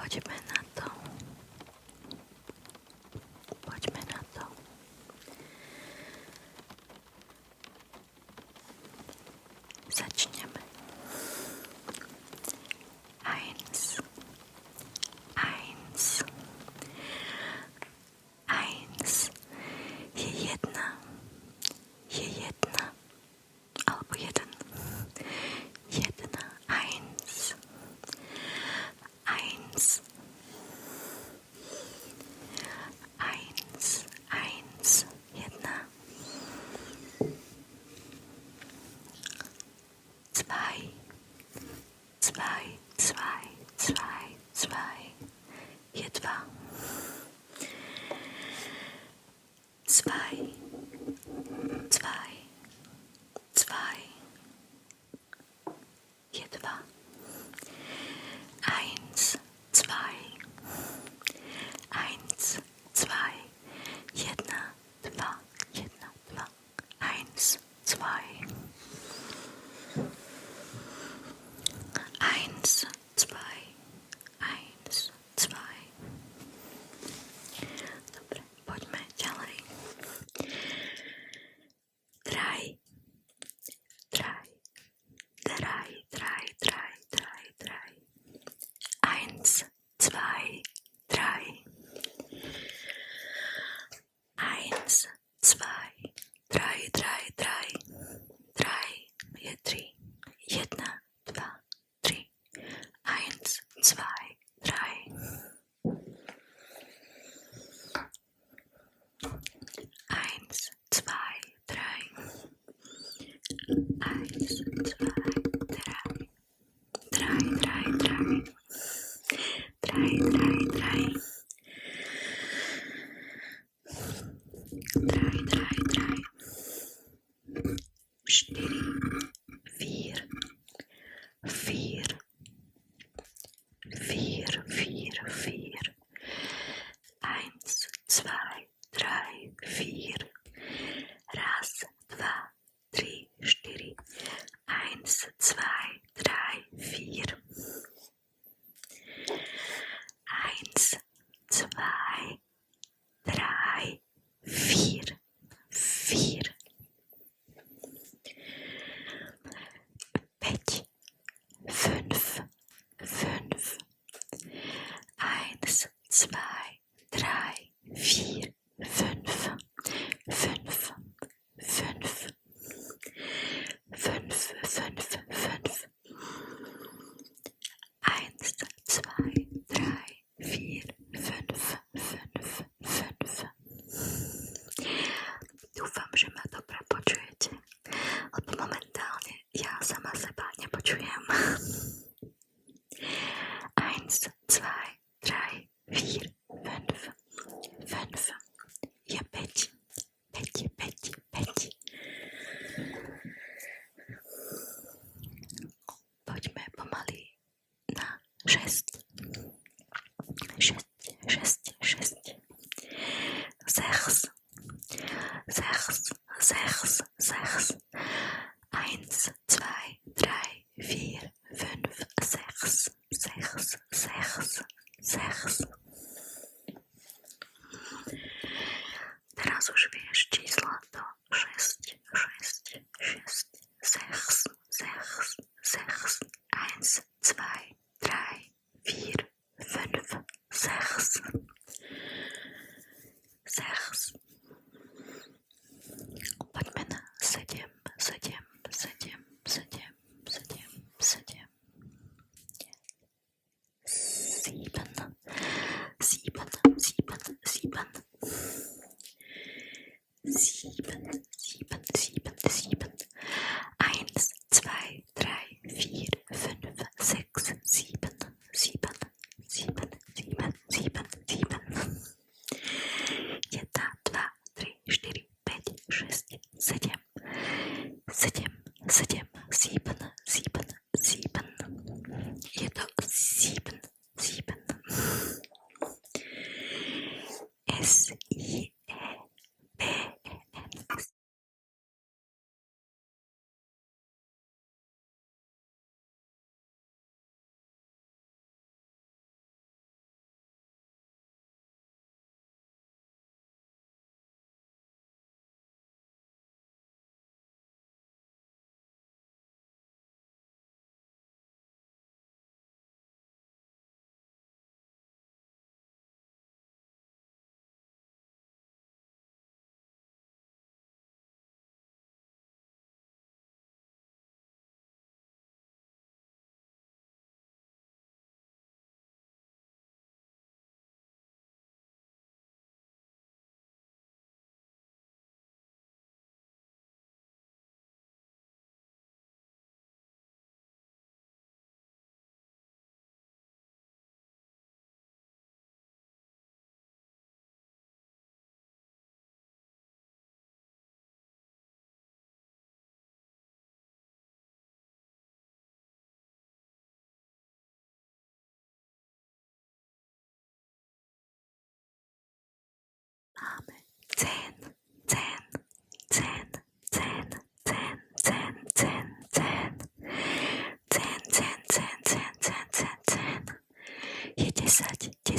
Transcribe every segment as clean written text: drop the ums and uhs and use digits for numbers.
Poďme na to. Poďme na to. Začneme. Eins. Eins. Eins. Je jedna. Je jedna. Alebo jeden. Jedna. Eins. Eins. Eins. Eins. Jedna. Zwei. Zwei. Zwei. Zwei. Zwei. Je dva. Zwei. Zwei. Zwei. Je dva. Eins. Zwei. Eins. Zwei. Jedna. Dva. Jedna. Dva. Eins. Zwei. Eins. Zwei. Eins. Zwei. Dobre, poďme ďalej. Drei. Drei. Drei. Drei. Drei. Drei. Drei. Eins. Zwei. Drei. Eins. Zwei. Drei. Drei. Drei. Drei. Je tri. Jedna. Dva. Tri. Eins. Zwei. Drei. Eins. Zwei. Drei. Eins. Zwei. Drei. Drei. Drei. Drei. Drei. Drei. Drei. Drei. Drei. Drei. Štyri. Vier. Vier. Vier. Vier. Vier. Eins. Zwei. Drei. Vier. Raz. Dva. Tri. Štyri. Eins. Zwei. Drei. Vier. Eins. Zwei. Drei. Vier. Vier. Päť. Fünf. Fünf. Eins. Zwei. Drei. Vier. Fünf. Fünf. Fünf. Fünf. Fünf. Fünf. Eins. Zwei. Drei. Vier. Fünf. Fünf. Fünf. Dúfam, že ma dobre počujete, lebo momentálne ja sama seba nepočujem. Eins, zwei, drei, vier, fünf, fünf. Je päť, päť, päť, päť. Poďme pomaly na šesť. Šesť, šesť, šesť. Sechs. Sechs, sechs, sechs. Eins, zwei, drei, vier, fünf, sechs, sechs, sechs, sechs. Teraz už vieš čísla do šesť, šesť, šesť, sechs, sechs, sechs. Eins, zwei, drei, vier, fünf, sechs. Sechs. Poďme na sedem, sedem, sedem, sedem, sedem, sedem. Sieben, sieben, sieben, sieben. Sieben, sieben, sieben, sieben. Eins, zwei, drei, vier, fünf, sechs, sieben, sieben,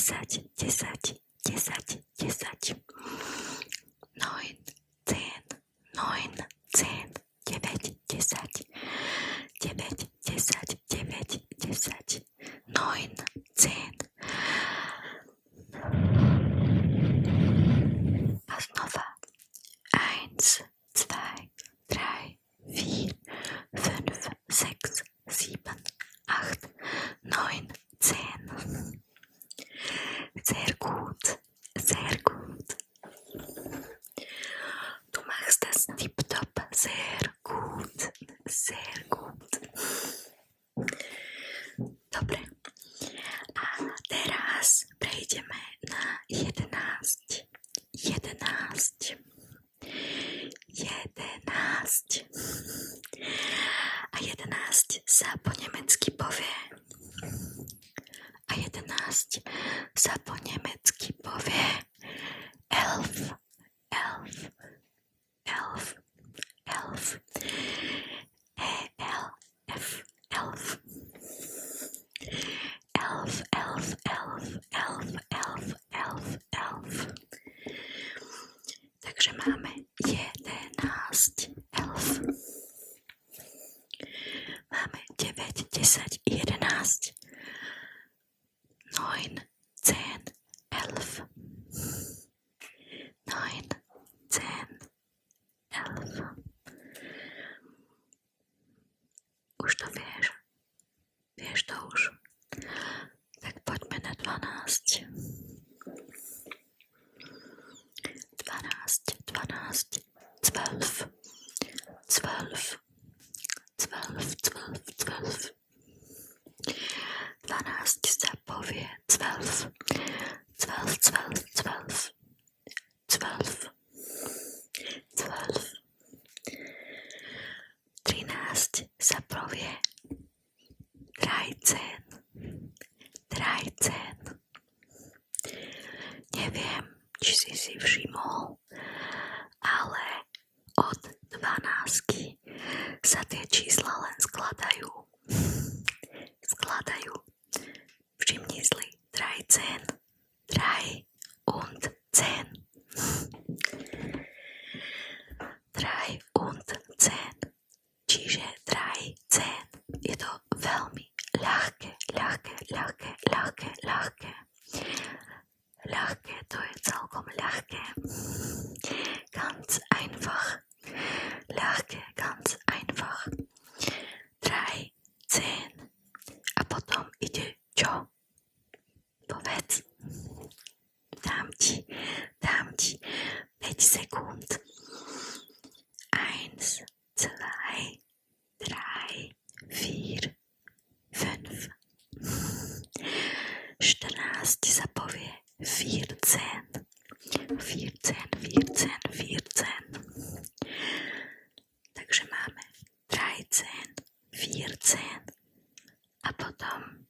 10, 10, 10, 10. 9, 10, 9, 10, 9, 10. 9, 10, 9, 10. 9, 10. A znova. 1, 2, 3, 4, 5, 6, 7, 8, 9, 10. Sehr gut, sehr gut. Du machst das tipptopp, sehr gut, sehr gut. Dobre. A teraz prejdeme na 11. 11. 11. A 11 sa po nemecky povie. A 11 sa po nemecky povie elf, elf, elf, elf, E-L-F, elf, elf, elf, elf, elf, elf, elf, elf. Takže máme 11, elf. Máme 9, 10, 11. 9, 10, 11. 9, 10, 11. Už to vieš. Vieš to už. Tak poďme na 12. 12, 12, 12, 12, 12, 12, 12. 12 sa povie 12, 12, 12, 12, 12. 13 sa povie 13, 13. Neviem, či si všimol, ale od 12 sa tie čísla len skladajú. Všimni si 13, 3 und 10. 3 und 10. Čiže 13. Je to veľmi ľahké. Ľahké, to je celkom ľahké. Ganz einfach. Ľahké, ganz einfach. 13. A potom ide čo? Povedz. Dám ti 5 sekúnd. 1, 2, 3, 4, 5. 14 sa povie 14. 14. Takže máme 13, 14 a potom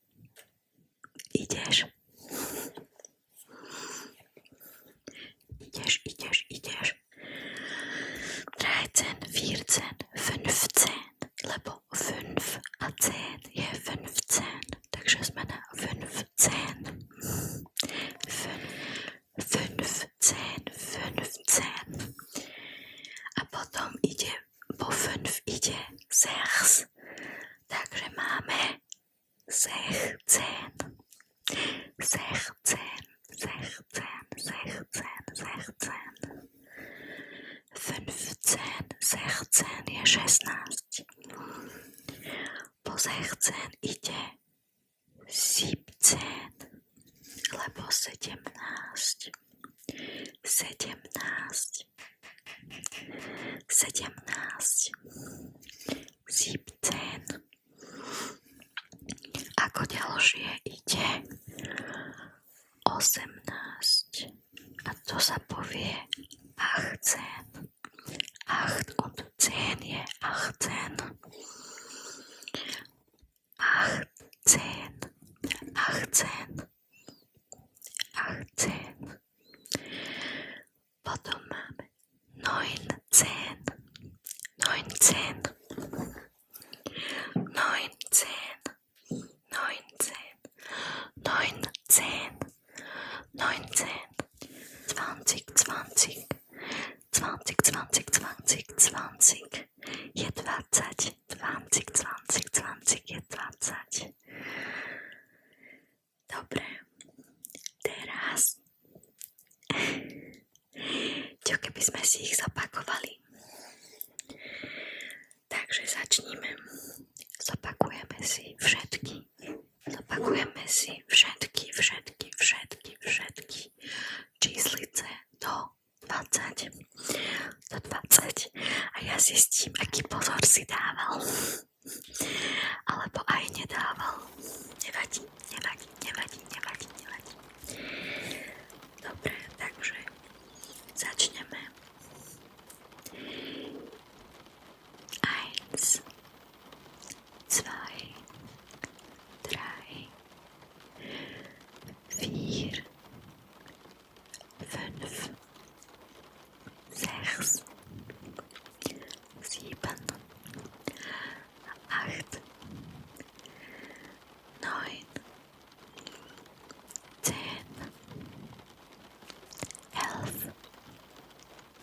ideš. 13, 14, 15, lebo 5 a 10 je 15, takže sme na 15. 15. A potom ide, po 5 ide 6, takže máme 16. 16. 15, 16 je 16. Po 16 ide 17, lebo 17. 17. 17. Ako ďalšie ide 18. A to sa povie 18. 8 und 10 je 18. 18. Potom máme 19. 19. 19, 20, 20, 20, 20, 20, 20, je 20, 20, 20, 20, je 20. Dobre, teraz, čo keby sme si ich zopakovali? Takže začníme. Zopakujeme si všetky. Zopakujeme si všetky číslice do 20. Do 20. A ja zistím, aký pozor si dával. Alebo aj nedával. Nevadí. Dobre, takže začneme. 1, 2, 3, 4, 5, 6, 7, 8, 9, 10, 11,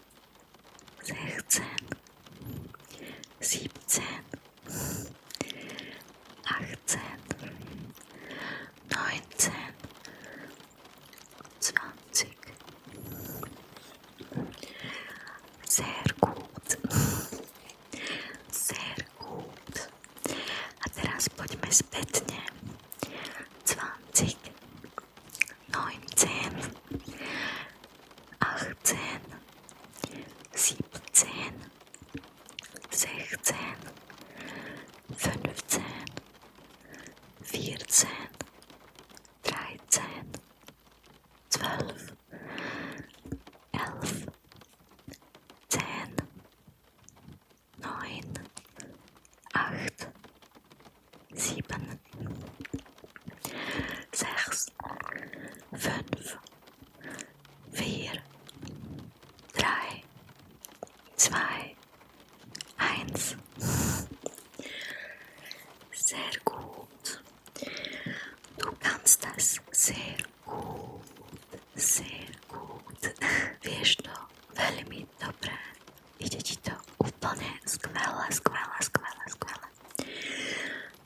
12, 13, 14, 15, 16, 17, 18, 19, 20. Sehr gut. Sehr gut. A teraz poďme spätne. 20, 19, 18, 17, 16, 15, 14, 13, 12, 11, 10, 9, 8, 7, 6, 5, 4, 3, 2, 1. Sehr gut. Du kannst das sehr gut. Sehr gut. Vieš to veľmi dobre. Ide ti to úplne skvelé.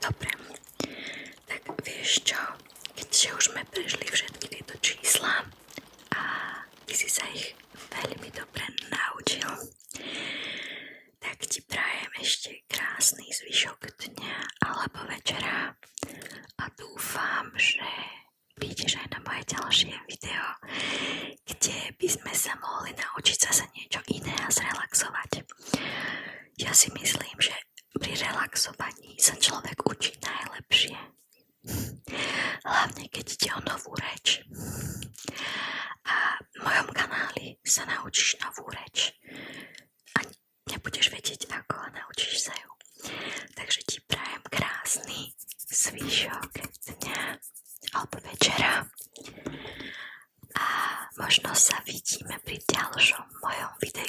Dobre. Tak vieš čo? Keďže už sme prešli všetky tieto čísla a ty si sa ich veľmi dobre naučil, tak ti prajem ešte krásny zvyšok dňa alebo večera a dúfam, že prídeš aj na moje ďalšie video, kde by sme sa mohli naučiť zase niečo iné a zrelaxovať. Ja si myslím, že pri relaxovaní sa človek učí najlepšie. Hlavne keď ide o novú reč. A v mojom kanáli sa naučíš novú reč a nebudeš vedieť ako a naučíš sa ju. Takže ti prajem krásny zvyšok dňa alebo večera a možno sa vidíme pri ďalšom mojom videu.